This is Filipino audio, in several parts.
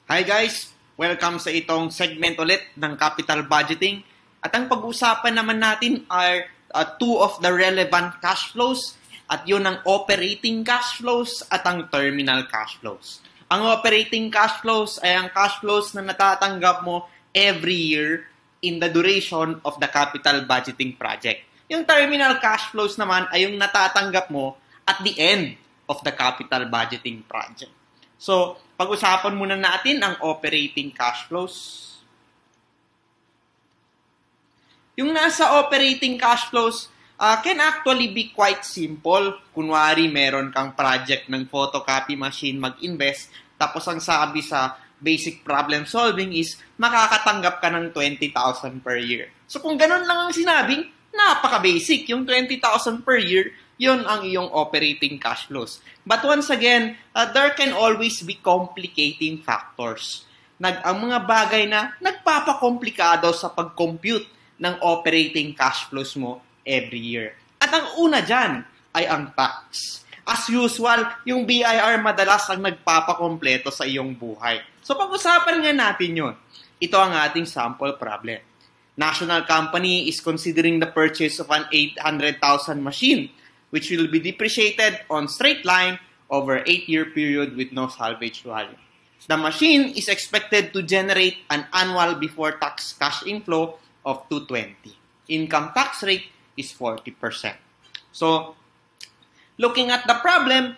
Hi guys! Welcome sa itong segment ulit ng capital budgeting. At ang pag-uusapan naman natin are two of the relevant cash flows at yun ang operating cash flows at ang terminal cash flows. Ang operating cash flows ay ang cash flows na natatanggap mo every year in the duration of the capital budgeting project. Yung terminal cash flows naman ay yung natatanggap mo at the end of the capital budgeting project. So, pag-usapan muna natin ang operating cash flows. Yung nasa operating cash flows can actually be quite simple. Kunwari, meron kang project ng photocopy machine mag-invest, tapos ang sabi sa basic problem solving is makakatanggap ka ng 20,000 per year. So, kung ganun lang ang sinabing, napaka-basic. Yung 20,000 per year, yun ang iyong operating cash flows. But once again, there can always be complicating factors. Ang mga bagay na nagpapakomplikado sa pag-compute ng operating cash flows mo every year. At ang una dyan ay ang tax. As usual, yung BIR madalas ang nagpapakompleto sa iyong buhay. So pag-usapan nga natin yun. Ito ang ating sample problem. National company is considering the purchase of an 800,000 machine, which will be depreciated on straight line over 8-year period with no salvage value. The machine is expected to generate an annual before tax cash inflow of 220. Income tax rate is 40%. So, looking at the problem,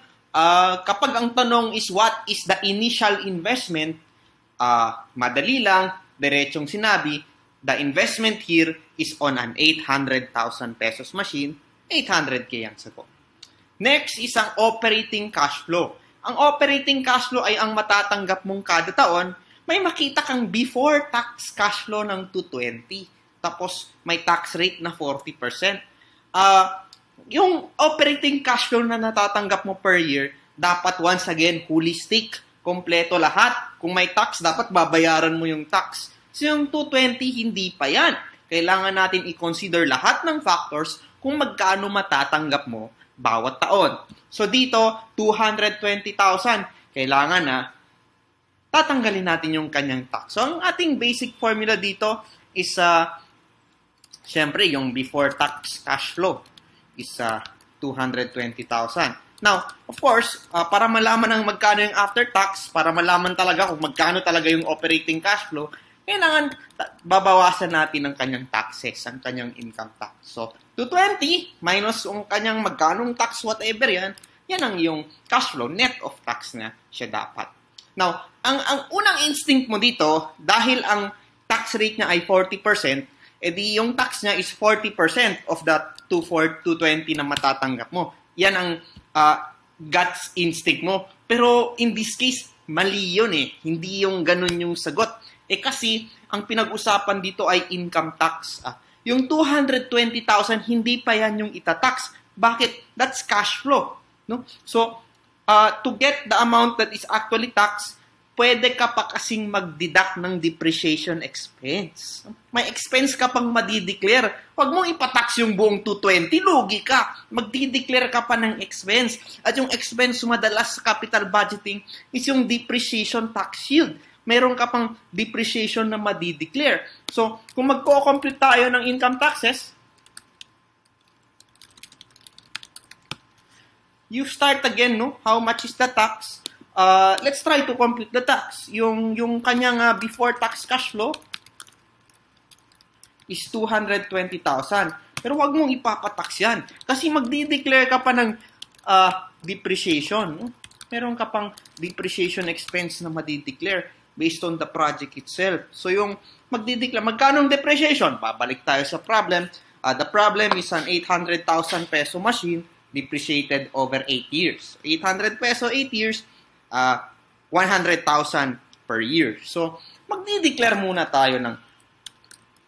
kapag ang tanong is what is the initial investment, madali lang, diretsong sinabi, the investment here is on an 800,000 pesos machine. 800K ang sagot. Next is ang operating cash flow. Ang operating cash flow ay ang matatanggap mong kada taon, may makita kang before tax cash flow ng 220. Tapos may tax rate na 40%. Yung operating cash flow na natatanggap mo per year, dapat once again holistic, kompleto lahat. Kung may tax, dapat babayaran mo yung tax. So yung 220, hindi pa yan. Kailangan natin i-consider lahat ng factors kung magkano matatanggap mo bawat taon. So dito, 220,000. Kailangan na tatanggalin natin yung kanyang tax. So ang ating basic formula dito is, syempre, yung before tax cash flow is 220,000. Now, of course, para malaman ang magkano yung after tax, para malaman talaga kung magkano talaga yung operating cash flow, kailangan babawasan natin ang kanyang taxes, ang kanyang income tax. So, 220 minus ang kanyang magkanong tax, whatever yan, yan ang yung cash flow, net of tax na siya dapat. Now, ang unang instinct mo dito, dahil ang tax rate niya ay 40%, edi yung tax niya is 40% of that 220 na matatanggap mo. Yan ang guts instinct mo. Pero in this case, mali yun eh. Hindi yung ganun yung sagot. Kasi ang pinag-usapan dito ay income tax. Yung 220,000, hindi pa yan yung itatax. Bakit? That's cash flow. No? So, to get the amount that is actually taxed, pwede ka pa kasing mag-deduct ng depreciation expense. May expense ka pang madideclare. Huwag mong ipatax yung buong 220, lugi ka. Magdideclare ka pa ng expense. At yung expense madalas sa capital budgeting is yung depreciation tax shield. Meron ka pang depreciation na madideclare. So, kung magko-compute tayo ng income taxes, you start again, no? How much is the tax? Let's try to compute the tax. Yung kanyang before tax cash flow is 220,000. Pero wag mong ipapatax yan. Kasi magdi-declare ka pa ng depreciation. No? Meron ka pang depreciation expense na madideclare based on the project itself. So yung magdideclare, magkano depreciation? Babalik tayo sa problem. The problem is an 800,000 peso machine depreciated over 8 years. 800 peso, 8 years, 100,000 per year. So, magdi-declare muna tayo ng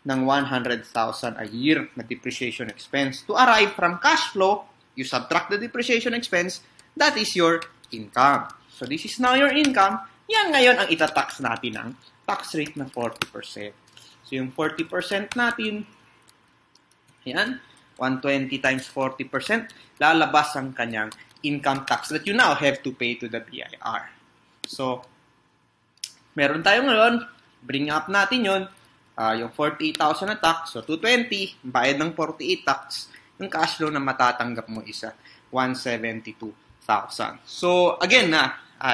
100,000 a year na depreciation expense. To arrive from cash flow, you subtract the depreciation expense, that is your income. So, this is now your income. Yan ngayon ang itatax natin ng tax rate na 40%. So, yung 40% natin, yan, 120 times 40%, lalabas ang kanyang income tax that you now have to pay to the BIR. So, Meron tayo ngayon, bring up natin yon, yung 48,000 na tax, so 220, bayad ng 48 tax, yung cash flow na matatanggap mo isa 172,000. So again,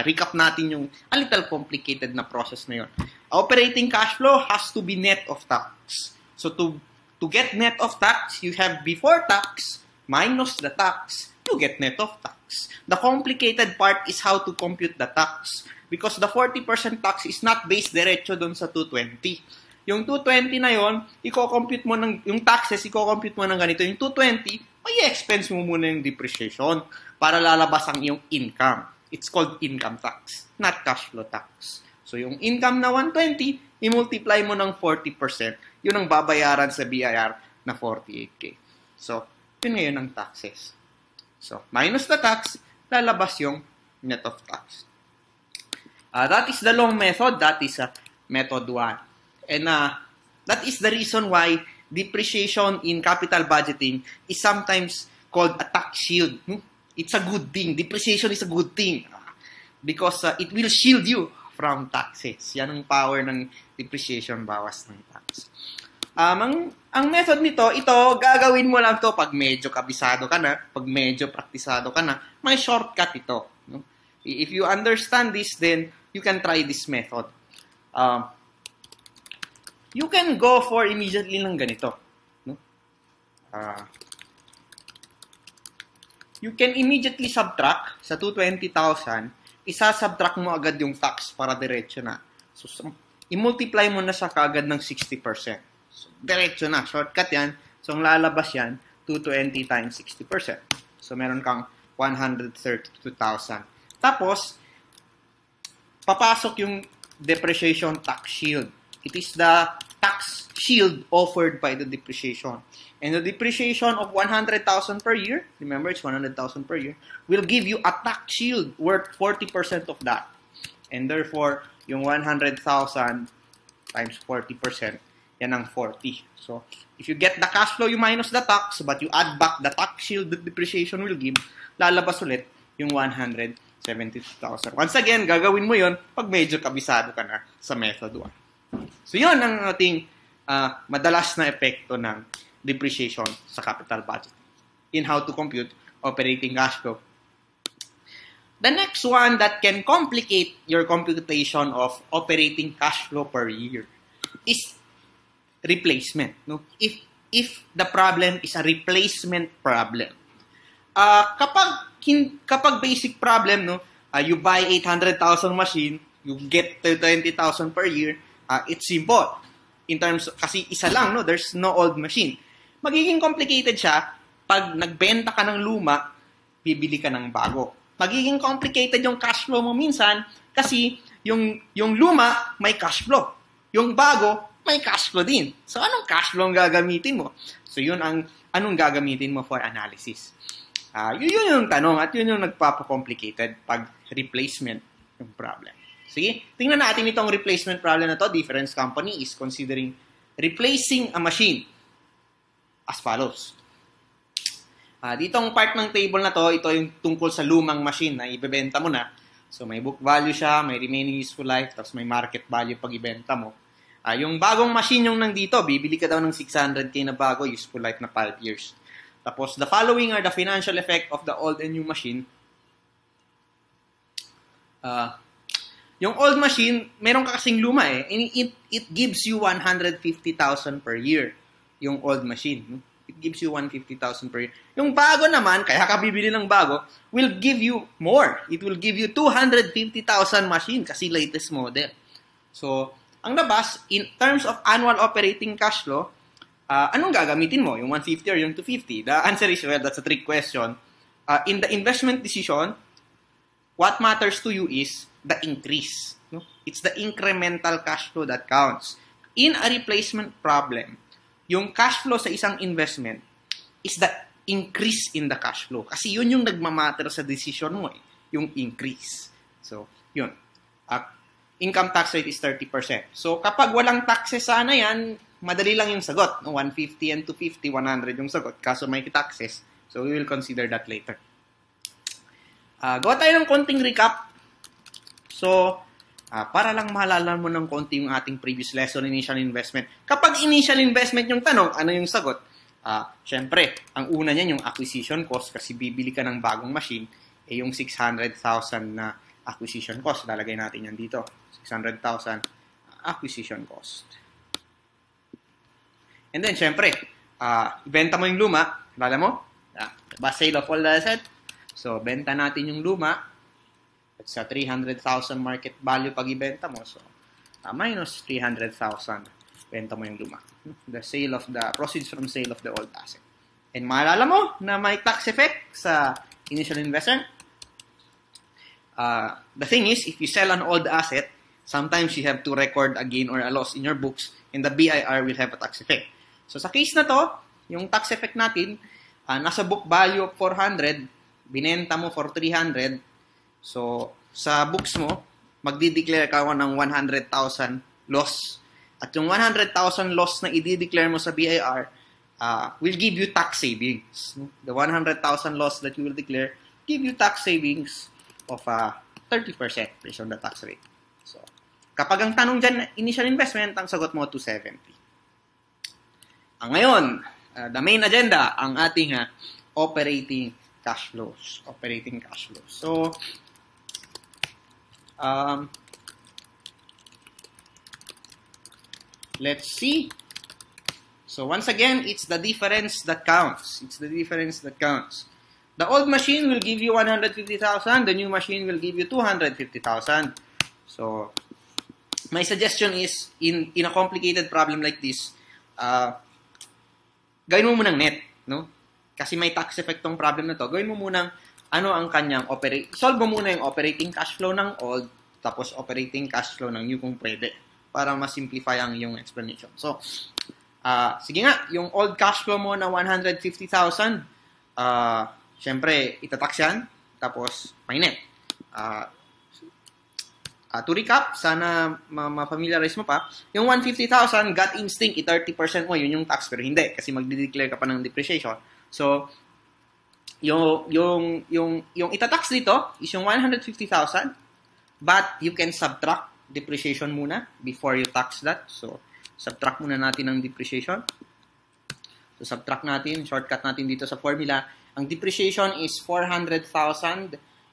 recap natin yung a little complicated na process na yun. Operating cash flow has to be net of tax. So to get net of tax, you have before tax minus the tax, you get net of tax. The complicated part is how to compute the tax. Because the 40% tax is not based diretso doon sa 220. Yung 220 na yon, i-compute mo yung taxes, i-compute mo ng ganito. Yung 220, may expense mo muna yung depreciation para lalabas ang iyong income. It's called income tax, not cash flow tax. So yung income na 120, i-multiply mo ng 40%. Yun ang babayaran sa BIR na 48K. So, yun ngayon ang taxes. So, minus the tax, lalabas yung net of tax. That is the long method. That is method 1. And that is the reason why depreciation in capital budgeting is sometimes called a tax shield. It's a good thing. Depreciation is a good thing because it will shield you from taxes. Yan ang power ng depreciation, bawas ng tax. Ang method nito, ito, gagawin mo lang to pag medyo kabisado ka na, pag medyo praktisado ka na, may shortcut ito. No? If you understand this, then you can try this method. You can go for immediately ng ganito. No? You can immediately subtract sa 220,000, isa-subtract mo agad yung tax para diretso na. So, i-multiply mo na sa kagad ng 60%. So, diretso na. Shortcut yan. So, ang lalabas yan, 220 times 60%. So, meron kang 132,000. Tapos, papasok yung depreciation tax shield. It is the tax shield offered by the depreciation. And the depreciation of 100,000 per year, remember it's 100,000 per year, will give you a tax shield worth 40% of that. And therefore, yung 100,000 times 40%, yan ang 40. So, if you get the cash flow, you minus the tax, but you add back the tax shield that depreciation will give, lalabas ulit yung 172,000. Once again, gagawin mo yon pag medyo kabisado ka na sa method 1. So, yun ang ating madalas na epekto ng depreciation sa capital budget in how to compute operating cash flow. The next one that can complicate your computation of operating cash flow per year is replacement. No? If the problem is a replacement problem. Kapag basic problem, no, you buy 800,000 machine, you get 20,000 per year, it's simple. In terms, kasi isa lang, no, there's no old machine. Magiging complicated siya pag nagbenta ka ng luma, bibili ka ng bago. Magiging complicated yung cash flow mo minsan kasi yung luma may cash flow. Yung bago may cash flow din. So anong cash flow ang gagamitin mo? So yun ang anong gagamitin mo for analysis. Yun yung tanong at yun yung nagpapa-complicated pag replacement yung problem. Sige, tingnan natin itong replacement problem na to. Difference company is considering replacing a machine as follows. Ditong part ng table na to, ito yung tungkol sa lumang machine na ibebenta mo na. So may book value siya, may remaining useful life, tapos may market value pag ibenta mo. Yung bagong machine yung nandito, bibili ka daw ng 600K na bago, useful life na 5 years. Tapos, the following are the financial effect of the old and new machine. Yung old machine, meron ka kasing luma eh. It gives you 150,000 per year. Yung old machine. It gives you 150,000 per year. Yung bago naman, kaya ka bibili ng bago, will give you more. It will give you 250,000 machine kasi latest model. So, ang labas, in terms of annual operating cash flow, anong gagamitin mo? Yung 150 or yung 250? The answer is, well, that's a trick question. In the investment decision, what matters to you is the increase. No? It's the incremental cash flow that counts. In a replacement problem, yung cash flow sa isang investment is the increase in the cash flow. Kasi yun yung nagmamatter sa decision mo eh. Yung increase. So, yun. Income tax rate is 30%. So, kapag walang taxes sana yan, madali lang yung sagot. 150 and 250, 100 yung sagot. Kaso may taxes. So, we will consider that later. Gawa tayo ng konting recap. So, Para lang mahalala mo ng konti yung ating previous lesson, initial investment. Kapag initial investment yung tanong, ano yung sagot? Syempre, ang una niyan yung acquisition cost kasi bibili ka ng bagong machine, yung 600,000 na acquisition cost. Lalagay natin yan dito. 600,000 acquisition cost. And then, syempre, ibenta mo yung luma. Lala mo? Sale of all the asset. So, benta natin yung luma. At sa 300,000 market value pag ibenta mo. So, minus 300,000. Benta mo yung luma. The sale of the proceeds from sale of the old asset. And maalala mo na may tax effect sa initial investment. The thing is, if you sell an old asset, sometimes you have to record a gain or a loss in your books and the BIR will have a tax effect. So, sa case na to, yung tax effect natin, nasa book value of 400, binenta mo for 300, so, sa books mo, magdi-declare ka ng 100,000 loss. At yung 100,000 loss na i-declare mo sa BIR will give you tax savings. The 100,000 loss that you will declare give you tax savings of 30% based on the tax rate. So, kapag ang tanong dyan, initial investment, ang sagot mo 270. Ngayon, the main agenda, ang ating operating cash flows. Operating cash flows. So, let's see. So, once again, it's the difference that counts. It's the difference that counts. The old machine will give you 150,000. The new machine will give you 250,000. So, my suggestion is, in a complicated problem like this, gawin mo munang net, no? Kasi may tax effect tong problem na to. Gawin mo munang ano ang kanyang solve mo muna yung operating cash flow ng old, tapos operating cash flow ng new kung pwede, para ma-simplify ang iyong explanation. So, sige nga, yung old cash flow mo na 150,000, syempre, itatax yan, tapos may net. To recap, sana ma-familiarize mo pa, yung 150,000, gut instinct, 30% mo, yun yung tax, pero hindi, kasi magdi-declare ka pa ng depreciation. So, yung itatax dito is yung 150,000, but you can subtract depreciation muna before you tax that. So, subtract muna natin ang depreciation. So, subtract natin, shortcut natin dito sa formula. Ang depreciation is 400,000,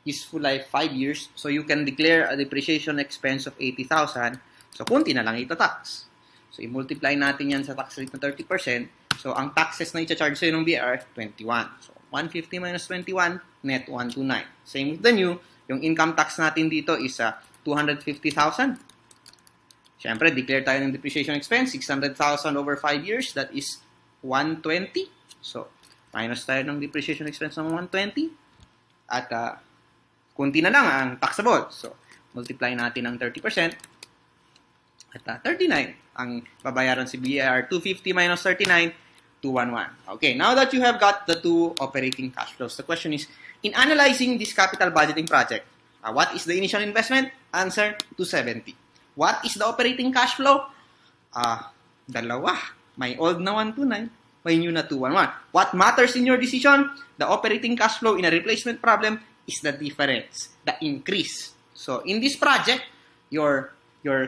useful life 5 years. So, you can declare a depreciation expense of 80,000. So, kunti na lang itatax. So, i-multiply natin yan sa tax rate na 30%. So, ang taxes na i-charge sa'yo ng BR, 21. So, 150 minus 21, net 129. Same with the new. Yung income tax natin dito is 250,000. Siyempre, declare tayo ng depreciation expense, 600,000 over 5 years. That is 120. So, minus tayo ng depreciation expense ng 120. At, kunti na lang ang taxable. So, multiply natin ng 30%. At 39. Ang babayaran si BIR, 250 minus 39, 211. Okay, now that you have got the two operating cash flows, the question is, in analyzing this capital budgeting project, what is the initial investment? Answer, 270. What is the operating cash flow? Dalawa. May old na 129, may new na 211. What matters in your decision? The operating cash flow in a replacement problem is the difference, the increase. So, in this project, your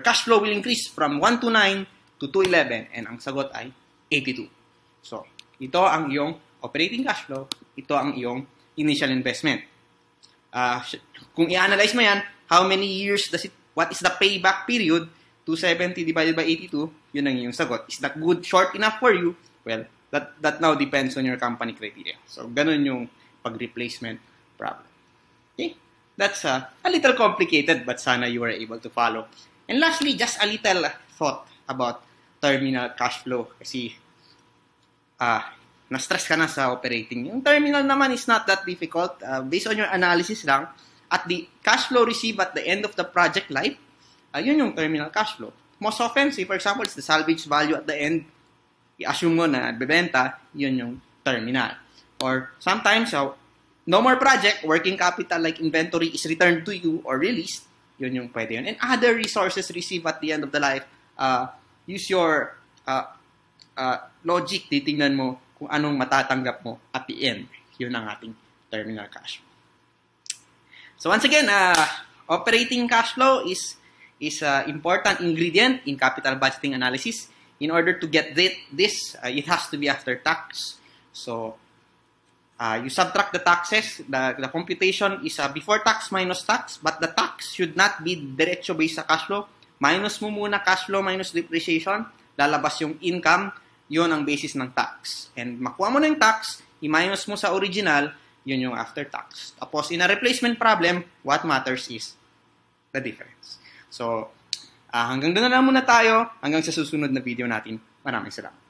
cash flow will increase from 129 to 211 and ang sagot ay 82. So, ito ang iyong operating cash flow, ito ang iyong initial investment. Kung i-analyze mo yan, how many years does it, what is the payback period? 270 divided by 82, yun ang iyong sagot. Is that good, short enough for you? Well, that now depends on your company criteria. So, ganun yung pag-replacement problem. Okay? That's a little complicated, but sana you were able to follow. And lastly, just a little thought about terminal cash flow. Kasi, na-stress ka na sa operating. Yung terminal naman is not that difficult. Based on your analysis lang, at the cash flow received at the end of the project life, yun yung terminal cash flow. Most often, say for example, it's the salvage value at the end. I-assume mo na bebenta, yun yung terminal. Or sometimes, no more project, working capital like inventory is returned to you or released, yun yung pwede yun. And other resources received at the end of the life, use your logic, titingnan mo kung anong matatanggap mo at the end. Yun ang ating terminal cash flow. So once again, operating cash flow is is an important ingredient in capital budgeting analysis. In order to get this, it has to be after tax. So, you subtract the taxes. The computation is before tax minus tax, but the tax should not be diretso based sa cash flow. Minus mo muna cash flow minus depreciation, lalabas yung income, yun ang basis ng tax. And makuha mo na yung tax, i-minus mo sa original, yun yung after tax. Tapos, in a replacement problem, what matters is the difference. So, hanggang doon na lang muna tayo. Hanggang sa susunod na video natin. Maraming salamat.